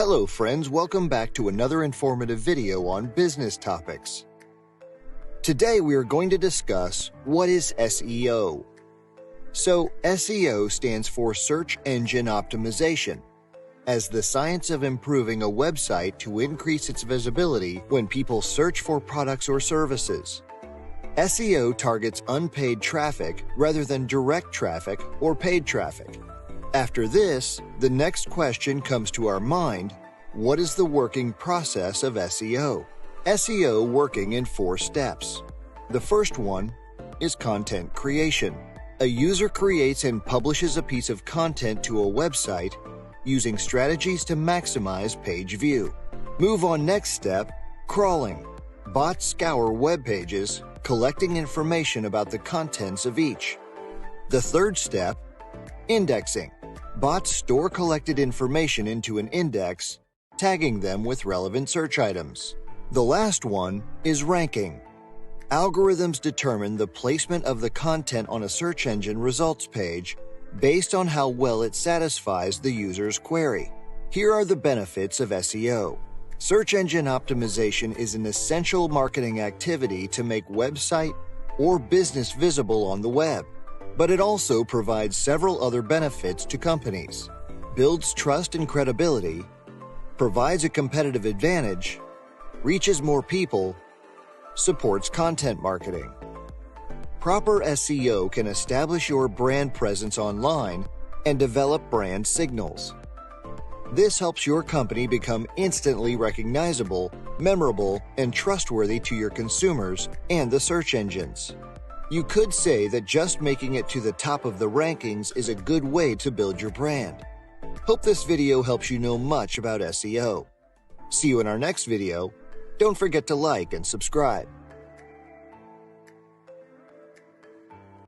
Hello friends, welcome back to another informative video on business topics. Today we are going to discuss what is SEO. So SEO stands for Search Engine Optimization, as the science of improving a website to increase its visibility when people search for products or services. SEO targets unpaid traffic rather than direct traffic or paid traffic. After this, the next question comes to our mind: what is the working process of SEO? SEO working in 4 steps. The first one is content creation. A user creates and publishes a piece of content to a website using strategies to maximize page view. Move on. Next step, crawling. Bots scour web pages, collecting information about the contents of each. The third step, indexing. Bots store collected information into an index, tagging them with relevant search items. The last one is ranking. Algorithms determine the placement of the content on a search engine results page based on how well it satisfies the user's query. Here are the benefits of SEO. Search engine optimization is an essential marketing activity to make website or business visible on the web, but it also provides several other benefits to companies. Builds trust and credibility, provides a competitive advantage, reaches more people, supports content marketing. Proper SEO can establish your brand presence online and develop brand signals. This helps your company become instantly recognizable, memorable, and trustworthy to your consumers and the search engines. You could say that just making it to the top of the rankings is a good way to build your brand. Hope this video helps you know much about SEO. See you in our next video. Don't forget to like and subscribe.